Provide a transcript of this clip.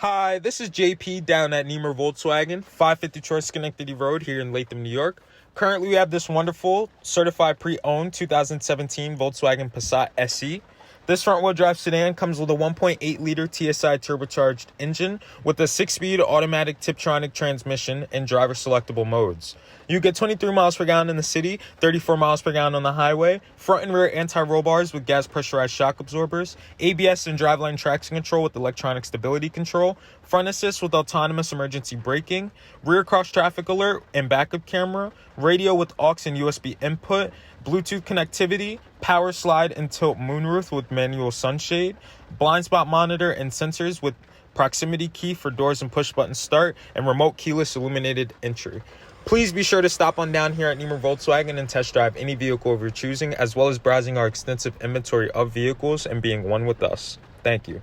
Hi, this is JP down at Nemer Volkswagen, 554 Schenectady Road here in Latham, New York. Currently, we have this wonderful certified pre-owned 2017 Volkswagen Passat SE. This front-wheel drive sedan comes with a 1.8-liter TSI turbocharged engine with a 6-speed automatic Tiptronic transmission and driver-selectable modes. You get 23 miles per gallon in the city, 34 miles per gallon on the highway, front and rear anti-roll bars with gas pressurized shock absorbers, ABS and driveline traction control with electronic stability control, front assist with autonomous emergency braking, rear cross traffic alert and backup camera, radio with aux and USB input, Bluetooth connectivity, power slide and tilt moonroof with manual sunshade, blind spot monitor and sensors with proximity key for doors and push button start, and remote keyless illuminated entry. Please be sure to stop on down here at Nemer Volkswagen and test drive any vehicle of your choosing, as well as browsing our extensive inventory of vehicles and being one with us. Thank you.